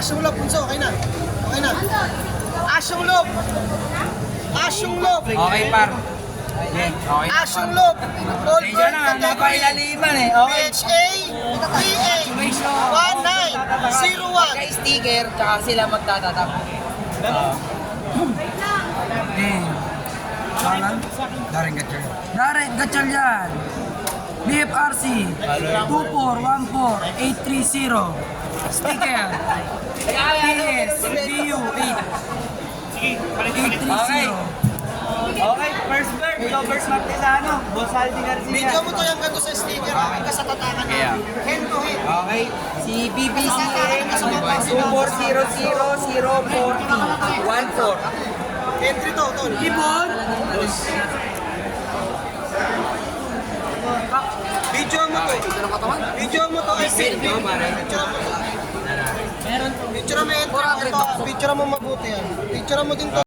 Asyong Loop, Punso. Okay na. Okay na. Asyong Loop. Asyong Loop. Okay, par. Okay, okay. Asyong Loop. All Medyo bird na, category. napailaliman eh. Okay. PHA 381901. Naka-sticker, tsaka sila magtatatap. Pangalan? Daring Gatchel. Darren Gatchalian. BFRC 2414-830. Sticker. PS BU 830. Okay, first bird. Ikaw first Martesano. Boss Aldi Garcia. Video mo to yung ganito sa sticker. Hanggang ka sa tatakan na. Yeah. Hand to hand. Okay, si BBCN 2400404014. Entry to, tol. Ibon. Video mo to. Video mo to. Video mo to. Picture mo entry mo. Picture mo mabuti yan. Picture mo din to.